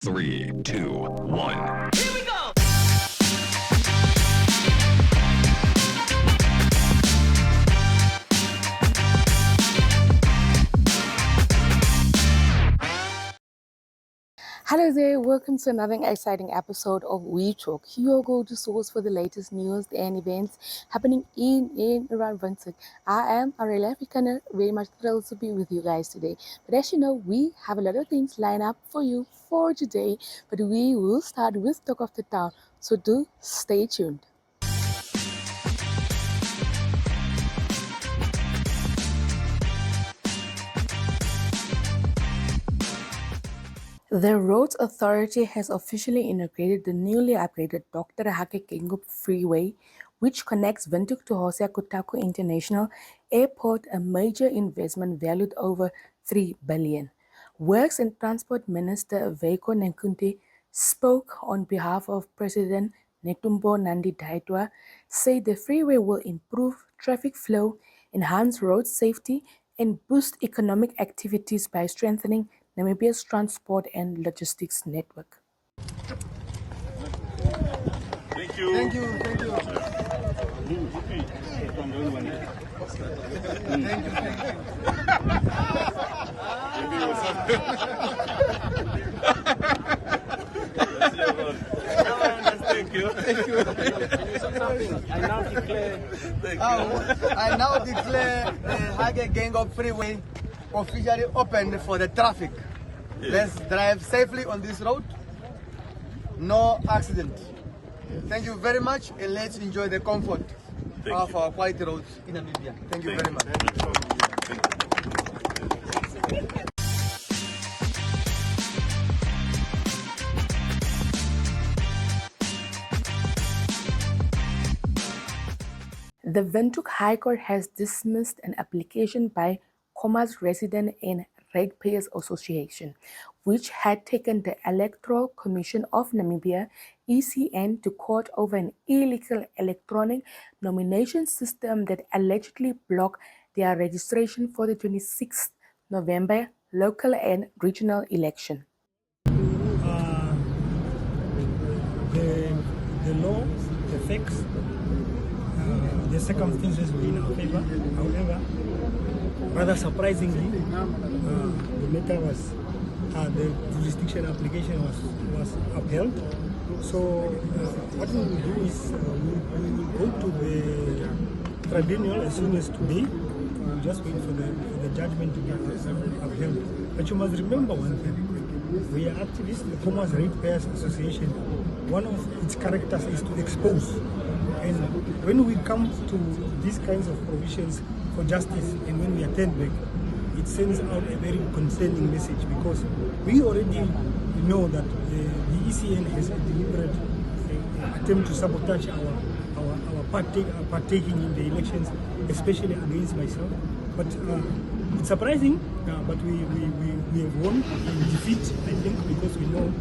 3, 2, 1. Here we go! Hello there, welcome to another exciting episode of We Talk, your go-to source for the latest news and events happening in and around Windhoek. I am Aurelia Afrikaner, very much thrilled to be with you guys today. But as you know, we have a lot of things lined up for you for today, but we will start with Talk of the Town, so do stay tuned. The Roads Authority has officially inaugurated the newly upgraded Dr. Hake Geingob Freeway, which connects Windhoek to Hosea Kutako International Airport, a major investment valued over 3 billion. Works and Transport Minister Veiko Nkunti spoke on behalf of President Netumbo Nandi-Ndaitwah, said the freeway will improve traffic flow, enhance road safety, and boost economic activities by strengthening Namibia's transport and logistics network. Thank you. Thank you. Thank you. I now declare the Hake Geingob Freeway officially open for the traffic. Let's drive safely on this road. No accident. Thank you very much, and let's enjoy the comfort of our quiet roads in Namibia. Thank you very much. The Windhoek High Court has dismissed an application by Commerce Resident and Ratepayers Association, which had taken the Electoral Commission of Namibia (ECN) to court over an illegal electronic nomination system that allegedly blocked their registration for the 26th November local and regional election. The law, the facts, the circumstances were in our favor. However, rather surprisingly, the matter was, the jurisdiction application was upheld. So what we will do is we will go to the tribunal as soon as today. We will just wait for the judgment to be upheld. But you must remember one thing. We are activists. The Commerce Ratepayers Association, one of its characters is to expose. And when we come to these kinds of provisions for justice and when we attend back, it sends out a very concerning message, because we already know that the ECN has a deliberate attempt to sabotage our partaking in the elections, especially against myself. But it's surprising, but we have won in defeat, I think, because we know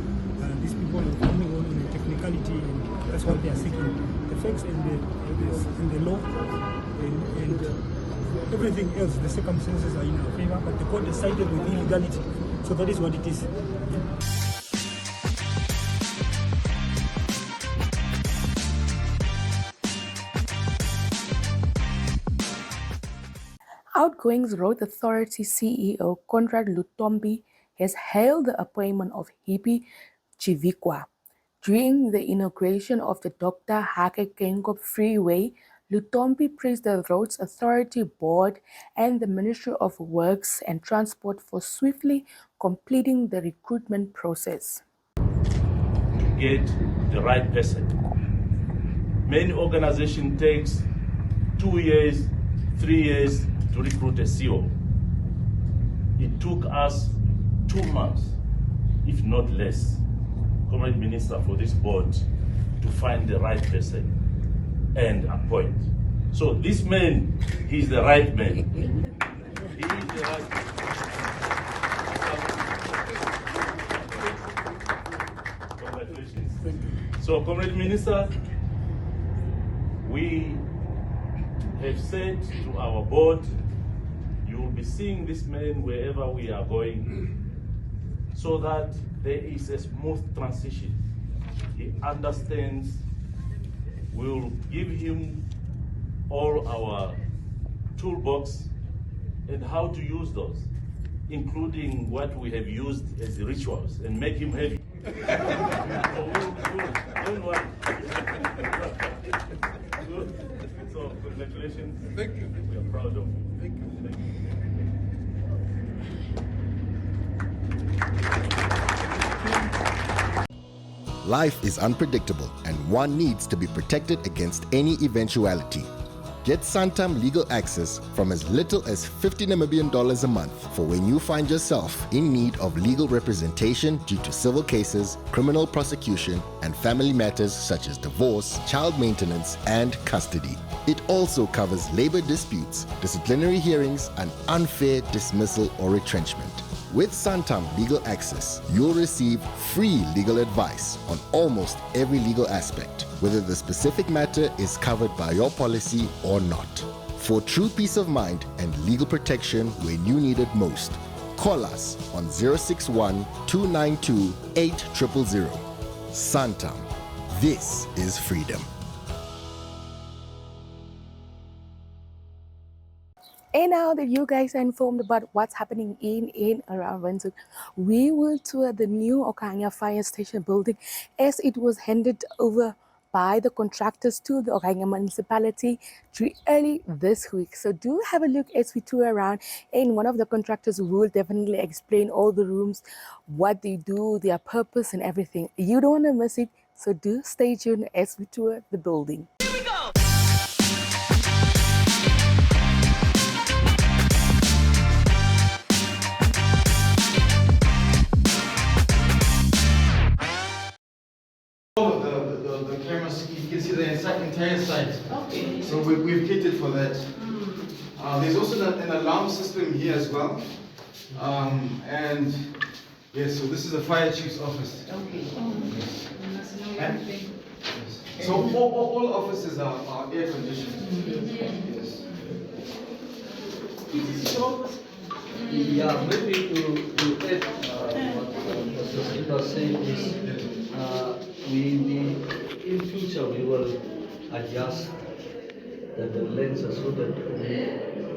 these people are coming on in a technicality, and that's what they are seeking. The facts and the law and everything else, the circumstances are in our favor, but the court decided with illegality. So that is what it is. Outgoing Road Authority CEO Conrad Lutombi has hailed the appointment of Hippie Chivikwa. During the inauguration of the Dr. Hake Geingob Freeway, Lutombi praised the Roads Authority Board and the Ministry of Works and Transport for swiftly completing the recruitment process. Get the right person. Many organizations takes 2 years, 3 years to recruit a CEO. It took us 2 months, if not less, Comrade Minister, for this board to find the right person and appoint. So this man, he's the right man. He is the right man. Congratulations. So, Comrade Minister, we have said to our board, you will be seeing this man wherever we are going, so that there is a smooth transition. He understands. We'll give him all our toolbox and how to use those, including what we have used as rituals, and make him heavy. Don't worry. Good. So congratulations. Thank you. We are proud of you. Thank you. Life is unpredictable and one needs to be protected against any eventuality. Get Santam legal access from as little as 50 Namibian dollars a month for when you find yourself in need of legal representation due to civil cases, criminal prosecution, and family matters such as divorce, child maintenance, and custody. It also covers labor disputes, disciplinary hearings, and unfair dismissal or retrenchment. With Santam Legal Access, you'll receive free legal advice on almost every legal aspect, whether the specific matter is covered by your policy or not. For true peace of mind and legal protection when you need it most, call us on 061 292 8000. Santam. This is freedom. And now that you guys are informed about what's happening in and around Windhoek, we will tour the new Okahandja Fire Station building as it was handed over by the contractors to the Okahandja municipality early this week. So do have a look as we tour around, and one of the contractors will definitely explain all the rooms, what they do, their purpose and everything. You don't want to miss it, so do stay tuned as we tour the building. The cameras, you can see the entire site. Okay. So we've catered for that. There's also an alarm system here as well. And yes, so this is the fire chief's office. Okay. Yes. And, so all offices are air conditioned. Yes. Yeah, maybe to add what the speaker was saying is in future we will adjust the lenses so that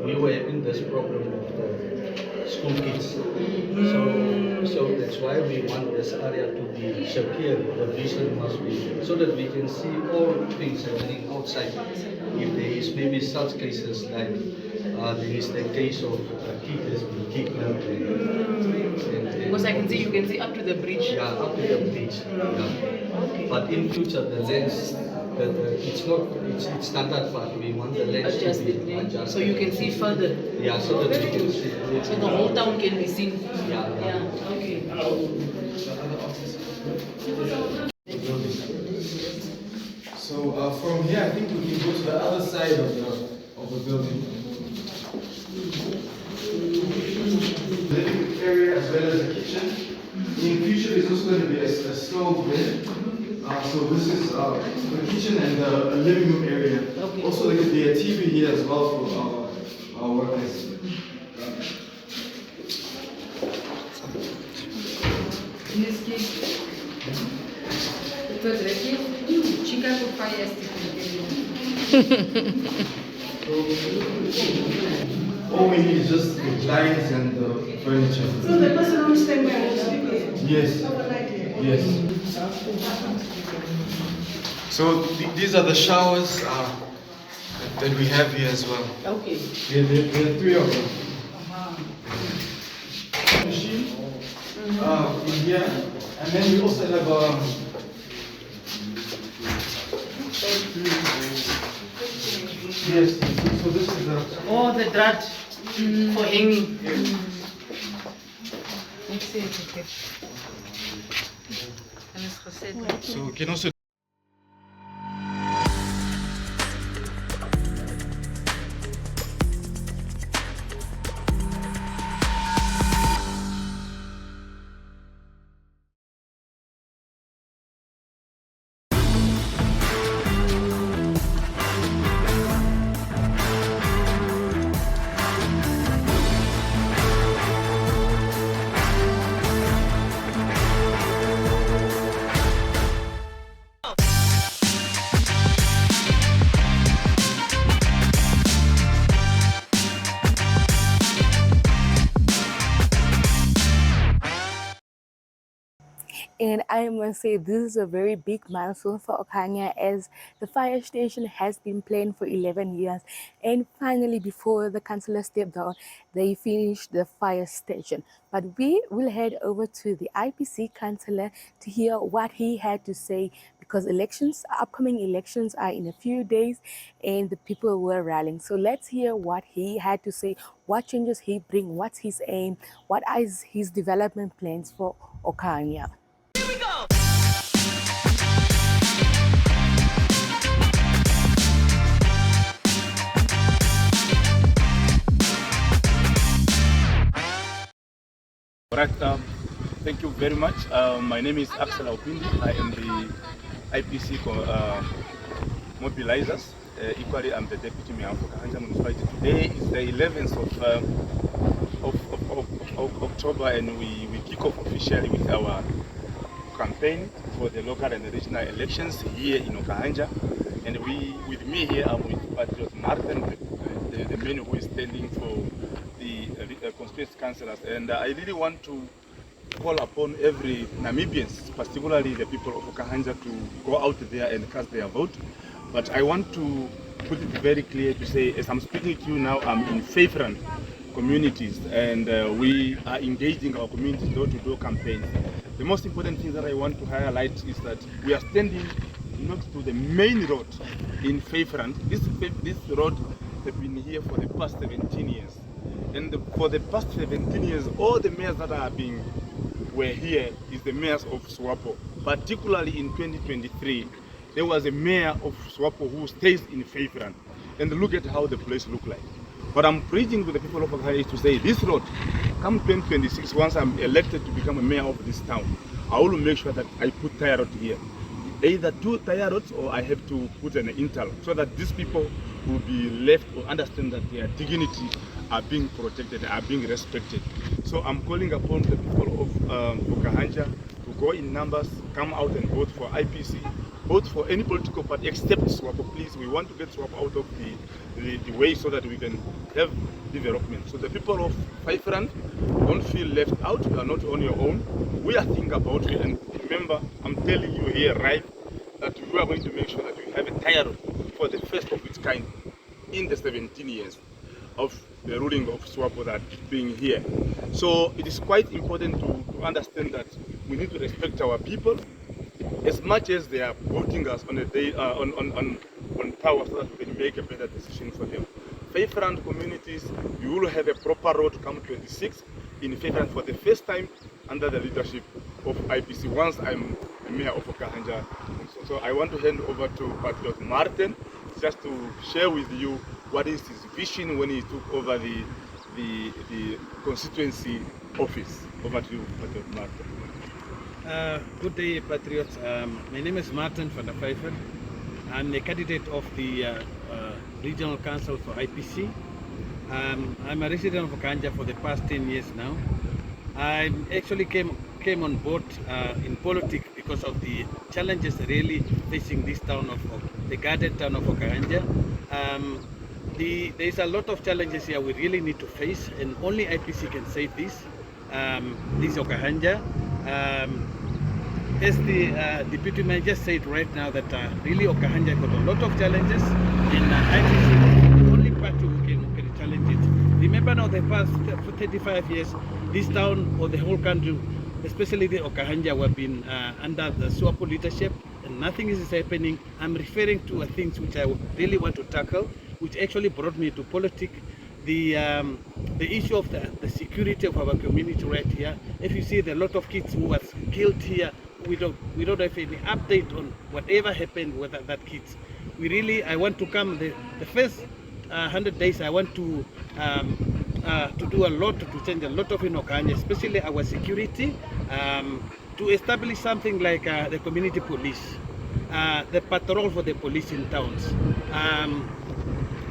we were in this problem of the school kids. So that's why we want this area to be secure. The vision must be so that we can see all things happening outside. If there is maybe such cases like there is the case of kid has been kidnapped. Because I can see, you can see up to the bridge. Yeah, up to the bridge. Yeah. Okay. But in future, the lens, it's not that far. We want the lens to be adjusted. So you can see further. Yeah, so that we can see. So the whole town can be seen. Yeah. Okay. So from here, I think we can go to the other side of the building. Living area as well as the kitchen. In future, there's also going to be a stove there. So this is the kitchen and the living room area. Okay. Also, there could be a TV here as well for our workers. All we need is just the blinds and the furniture. So the person will stand by the speakers? Yes. Yes. So these are the showers that we have here as well. Okay. There are three of them. Machine in here, and then we also have yes. So this is the the drat for hanging. Yes. So we can also And I must say, this is a very big milestone for Okahandja, as the fire station has been planned for 11 years. And finally, before the councillor stepped down, they finished the fire station. But we will head over to the IPC councillor to hear what he had to say, because upcoming elections are in a few days and the people were rallying. So let's hear what he had to say, what changes he brings, what's his aim, what is his development plans for Okahandja. Right, thank you very much. My name is Axel Aupindi. I am the IPC mobilizers. Equally, I'm the deputy mayor of Okahandja municipality. Today is the 11th of October, and we kick off officially with our campaign for the local and regional elections here in Okahandja. And with me here, I'm with Patriot Martin, the man who is standing for the constituency councillors. And I really want to call upon every Namibians, particularly the people of Okahandja, to go out there and cast their vote. But I want to put it very clear to say, as I'm speaking to you now, I'm in Faithfront communities, and we are engaging our community door-to-door campaigns. The most important thing that I want to highlight is that we are standing next to the main road in Faithfront. This road has been here for the past 17 years. And for the past 17 years, all the mayors that were here is the mayors of Swapo. Particularly in 2023, there was a mayor of Swapo who stays in Faithfront. And look at how the place looks like. What I'm preaching to the people of Okahandja is to say, this road, come 2026, once I'm elected to become a mayor of this town, I will make sure that I put tire road here. Either 2 tire roads, or I have to put an interlock, so that these people will be left or understand that their dignity are being protected, are being respected. So I'm calling upon the people of Okahandja to go in numbers, come out and vote for IPC, vote for any political party except Swapo. Please, we want to get Swapo out of the way so that we can have development. So the people of Faithfront, don't feel left out. You are not on your own. We are thinking about you, and remember, I'm telling you here right that we are going to make sure that we have a tire road for the first of its kind in the 17 years of the ruling of Swapo that being here. So it is quite important to understand that we need to respect our people as much as they are voting us on a day on power, so that we can make a better decision for them. Faithfront communities, we will have a proper road come 26 in Faithfront for the first time under the leadership of IPC once I'm the mayor of Okahandja. So I want to hand over to Patriot Martin just to share with you what is his vision when he took over the constituency office. Over to you, Patriot Martin. Good day, Patriots. My name is Martin van der Vijver. I'm the candidate of the Regional Council for IPC. I'm a resident of Okahandja for the past 10 years now. I actually came on board in politics because of the challenges really facing this town of the garden town of Okahandja. There's a lot of challenges here we really need to face, and only IPC can save this Okahandja. As the deputy mayor just said right now, that really Okahandja got a lot of challenges, and IPC is the only party who can challenge it. Remember now, the past 35 years, this town or the whole country, especially the Okahandja, have been under the Swapo leadership, and nothing is happening. I'm referring to things which I really want to tackle, which actually brought me to politics. The issue of the security of our community right here. If you see, there are a lot of kids who was killed here. We don't have any update on whatever happened with that kids. I want to come the first 100 days. I want to do a lot to change a lot of in Okahandja, especially our security, to establish something like the community police, the patrol for the police in towns.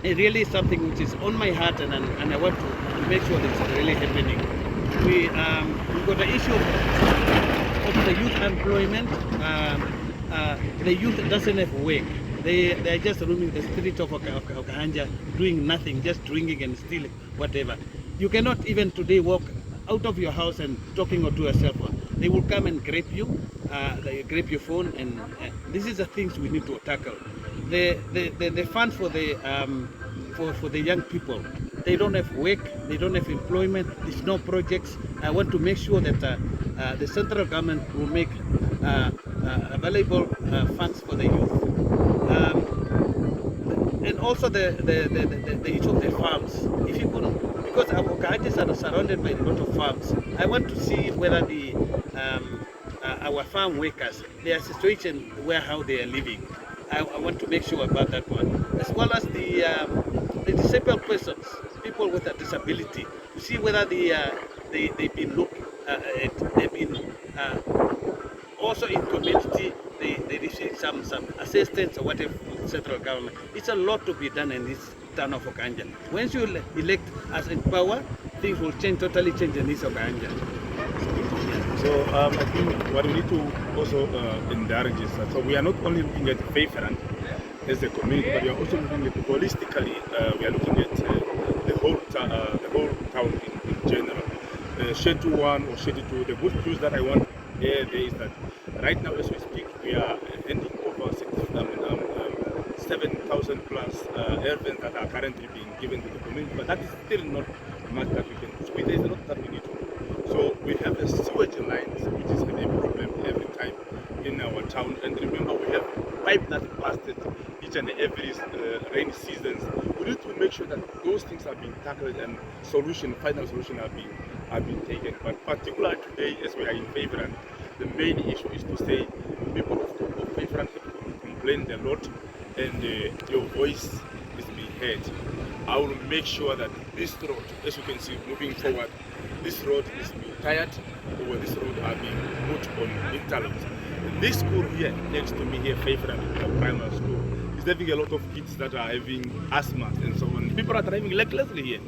It really is something which is on my heart, and I want to make sure that it's really happening. We got the issue of the youth employment. The youth doesn't have work. They are just roaming the streets of Okahandja, doing nothing, just drinking and stealing, whatever. You cannot even today walk out of your house and talking to yourself. They will come and grab you. they grab your phone, and this is the things we need to tackle. The fund for the young people. They don't have work, they don't have employment, there's no projects. I want to make sure that the central government will make available funds for the youth. And also the issue of the farms. If you could, because our Okahandjas are surrounded by a lot of farms, I want to see whether our farm workers, their situation, how they are living. I want to make sure about that one, as well as the disabled persons, people with a disability, to see whether they've been looked at, they've been also in community, they receive some assistance or whatever from the central government. It's a lot to be done in this town of Okahandja. Once you elect us in power, things will totally change in this Okahandja. So I think what we need to also encourage is that, so we are not only looking at Feyferand as a community, but we are also looking at holistically. We are looking at the whole town in general. Schedule 1 or Schedule 2. The good news that I want there is that right now, as we speak, we are handing over 7,000 plus airplanes that are currently being given to the community, but that is still not much that we can do. So there is a lot that we need to do. So we have a sewage lines, which is a problem every time in our town. And remember, we have pipe that busted each and every rainy seasons. We need to make sure that those things are being tackled and final solution are being taken. But particularly today, as we are in Feyferand, the main issue is to say people of Feyferand have complained a lot, and your voice is being heard. I will make sure that this road, as you can see, moving forward, this road is being tired, or this road are being put on interlocks. This school here, next to me here, Feyferand Primary School, is having a lot of kids that are having asthma and so on. People are driving recklessly here.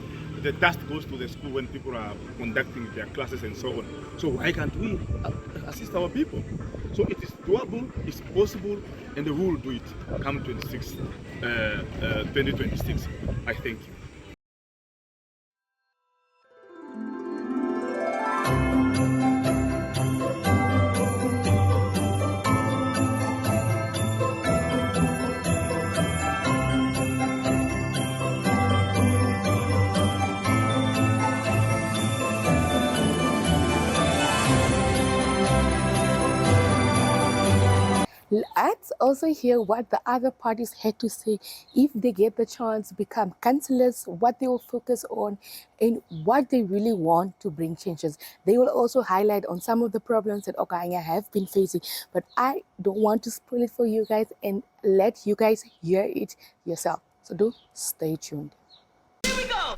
The dust goes to the school when people are conducting their classes and so on. So why can't we assist our people? So it is doable, it's possible, and we will do it come 2026. I thank you. Let's also hear what the other parties had to say if they get the chance to become councillors, what they will focus on, and what they really want to bring changes. They will also highlight on some of the problems that Okahandja have been facing, but I don't want to spoil it for you guys and let you guys hear it yourself. So do stay tuned. Here we go!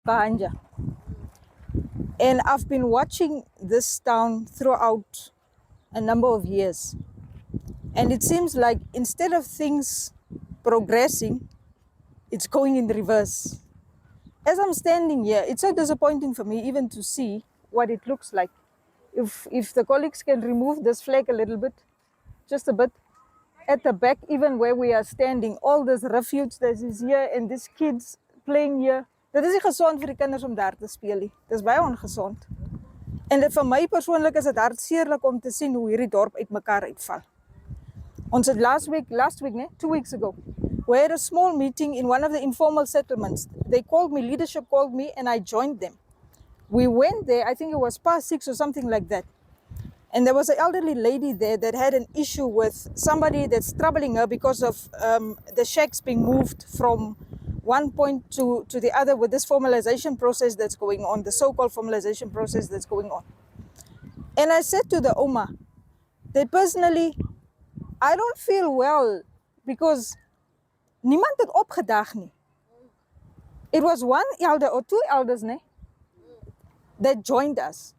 Okahandja. And I've been watching this town throughout a number of years. And it seems like instead of things progressing, it's going in reverse. As I'm standing here, it's so disappointing for me even to see what it looks like. If the colleagues can remove this flag a little bit, just a bit, at the back, even where we are standing, all this refuge that is here and these kids playing here, dit is nie gesond vir die kinders om daar te speel nie. Dit is baie ongesond. En vir my persoonlik is dit hartseerlik om te sien hoe hierdie dorp uitmekaar uitval. Ons het last week, 2 weeks ago, we had a small meeting in one of the informal settlements. They called me, leadership called me, and I joined them. We went there, I think it was past 6 or something like that. And there was an elderly lady there that had an issue with somebody that's troubling her because of the shacks being moved from one point to the other with this formalization process that's going on, the so-called formalization process that's going on. And I said to the Oma that personally, I don't feel well because niemand het opgedaag nie. It was one elder or 2 elders that joined us.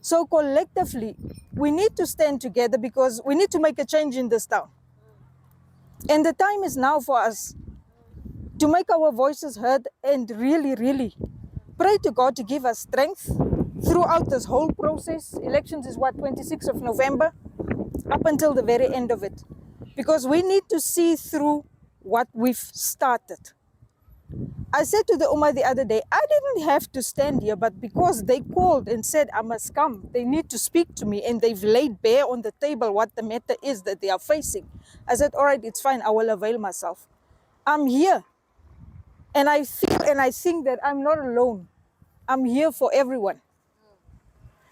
So collectively, we need to stand together because we need to make a change in this town. And the time is now for us to make our voices heard and really, really pray to God to give us strength throughout this whole process. Elections is 26th of November, up until the very end of it. because we need to see through what we've started. I said to the Ummah the other day, I didn't have to stand here, but because they called and said I must come, they need to speak to me, and they've laid bare on the table what the matter is that they are facing. I said, all right, it's fine, I will avail myself. I'm here, and I feel and I think that I'm not alone. I'm here for everyone.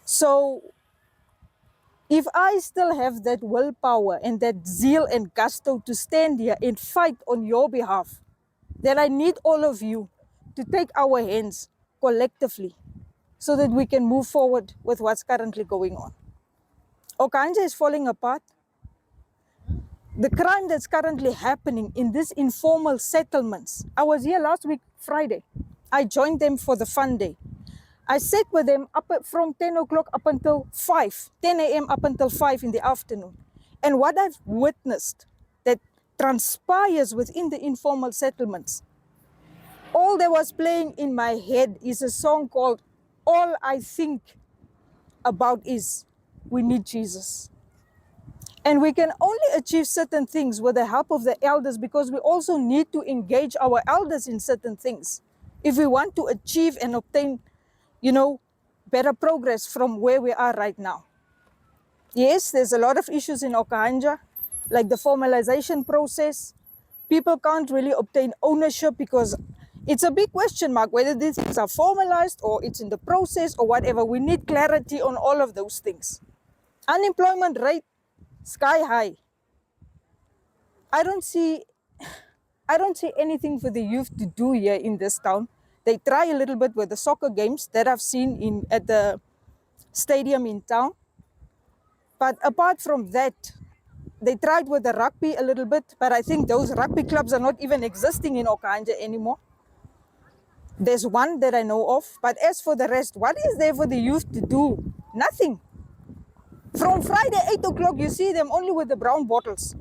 So if I still have that willpower and that zeal and gusto to stand here and fight on your behalf, then I need all of you to take our hands collectively so that we can move forward with what's currently going on. Okahandja is falling apart. The crime that's currently happening in these informal settlements. I was here last week, Friday. I joined them for the fun day. I sat with them from 10 o'clock up until 5, 10 a.m. up until 5 in the afternoon. And what I've witnessed that transpires within the informal settlements, all that was playing in my head is a song called All I Think About Is We Need Jesus. And we can only achieve certain things with the help of the elders, because we also need to engage our elders in certain things if we want to achieve and obtain, better progress from where we are right now. Yes, there's a lot of issues in Okahandja, like the formalization process. People can't really obtain ownership because it's a big question mark whether these things are formalized or it's in the process or whatever. We need clarity on all of those things. Unemployment rate, sky high. I don't see anything for the youth to do here in this town. They try a little bit with the soccer games that I've seen at the stadium in town. But apart from that, they tried with the rugby a little bit, but I think those rugby clubs are not even existing in Okahandja anymore. There's one that I know of, but as for the rest, what is there for the youth to do? Nothing. From Friday, 8 o'clock, you see them only with the brown bottles.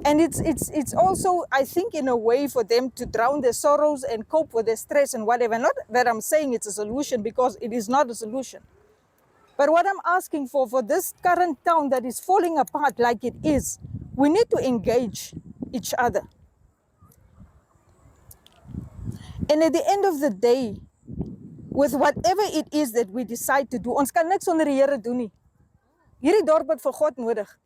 And it's also, I think, in a way for them to drown their sorrows and cope with their stress and whatever. Not that I'm saying it's a solution, because it is not a solution. But what I'm asking for this current town that is falling apart like it is, we need to engage each other. And at the end of the day, with whatever it is that we decide to do, ons kan niks sonder die Here doen nie. Hierdie dorp het vir God nodig.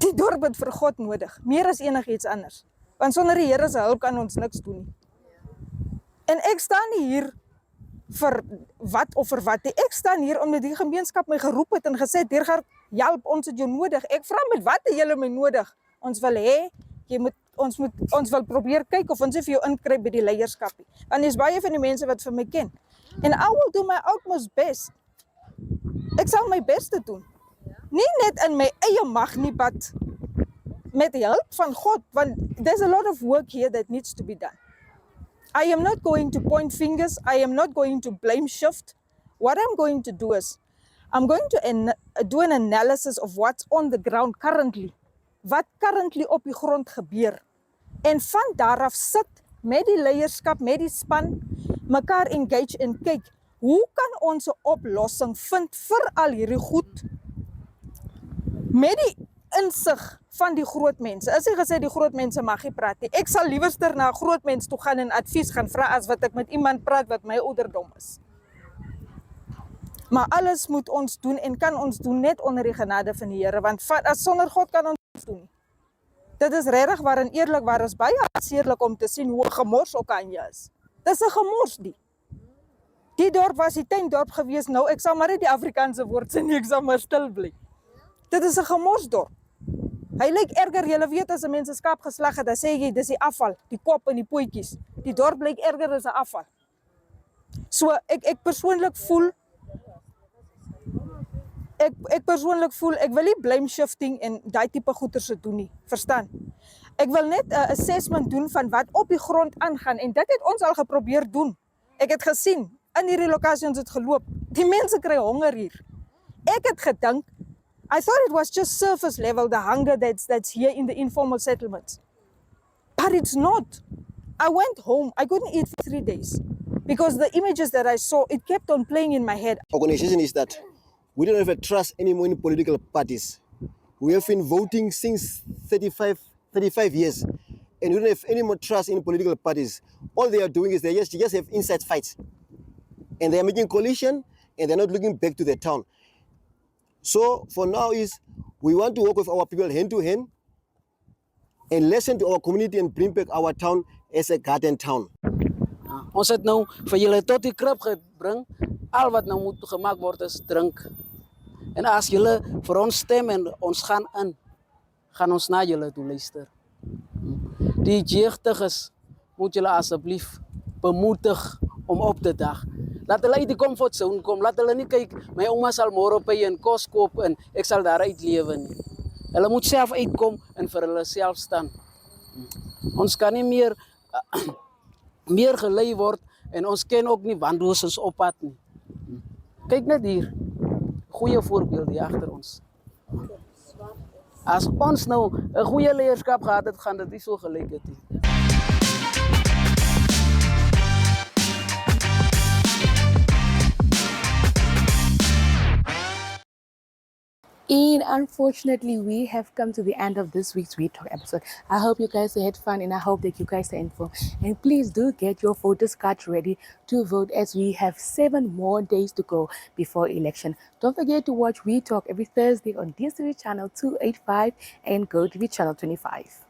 Die dorp het vir God nodig, meer as enigiets anders. Want sonder die Here se hulp kan ons niks doen nie. En ek staan nie hier vir wat of vir wat nie. Ek staan hier omdat die gemeenskap my geroep het en gesê, Diergaard, help, ons het jou nodig. Ek vra met wat het julle my nodig? Ons wil hê, ons wil probeer kyk of ons vir jou inkryp by die leierskap. Want is baie van die mense wat vir my ken. And I will do my utmost best. Ek sal my beste doen. Nie net in my eie mag nie, but met die hulp van God, want there's a lot of work here that needs to be done. I am not going to point fingers. I am not going to blame shift. What I'm going to do is, I'm going to do an analysis of what's on the ground currently. Wat currently op die grond gebeur. En van daaraf sit met die leierskap, met die span, mekaar engage en kyk, hoe kan ons 'n oplossing vind vir al hierdie goed? Met die insig van die groot mense. As jy gesê die groot mense mag nie praat nie. Ek sal liewerster na 'n groot mens toe gaan en advies gaan vra as wat ek met iemand praat wat my ouderdom is. Maar alles moet ons doen en kan ons doen net onder die genade van die Here, want as sonder God kan ons doen. Dit is regtig waar en eerlikwaar is baie hartseerlik om te sien hoe gemors Okahandja is. Dis 'n gemors die. Die dorp was die tuindorp gewees, nou ek sal maar net die Afrikaanse woord sê nie, ek sal maar stil bly. Dit is 'n gemorsdorp. Hy lyk erger, julle weet as 'n mens 'n skaap geslag het, dan sê jy dis die afval, die kop en die pootjies. Die dorp lyk erger as 'n afval. So ek persoonlik voel ek wil nie blame shifting en daai tipe goeters se doen nie, verstaan? Ek wil net 'n assessment doen van wat op die grond aangaan en dit het ons al geprobeer doen. Ek het gesien in hierdie lokasie ons het geloop. Die mense kry honger hier. Ek het gedink I thought it was just surface level, the hunger that's here in the informal settlements. But it's not. I went home. I couldn't eat for 3 days because the images that I saw, it kept on playing in my head. Organization is that we don't have a trust anymore in political parties. We have been voting since 35 years, and we don't have any more trust in political parties. All they are doing is they just have inside fights, and they are making coalition, and they're not looking back to their town. So for now is we want to work with our people hand to hand and listen to our community and bring back our town as a garden town. Ons het nou vir julle tot die krib gebring. Al wat nou moet gemaak word is drink. En as julle vir ons stem en ons gaan in, gaan ons na julle toe luister. Die jeugdiges moet julle asseblief bemoedig om op te dag. Laat hulle uit die comfortzone kom. Laat hulle nie kyk, my ouma sal môre op en kos koop en ek sal daar uitlewe nie. Hulle moet self uitkom en vir hulle self staan. Ons kan nie meer meer gelei word en ons ken ook nie wandoosens op pad nie. Kyk net hier. Goeie voorbeeld hier agter ons. As ons nou 'n goeie leierskap gehad het, gaan dit nie so gelyk het nie. And unfortunately, we have come to the end of this week's We Talk episode. I hope you guys had fun and I hope that you guys are informed. And please do get your voters cards ready to vote as we have 7 more days to go before election. Don't forget to watch We Talk every Thursday on DSTV channel 285 and GoTV channel 25.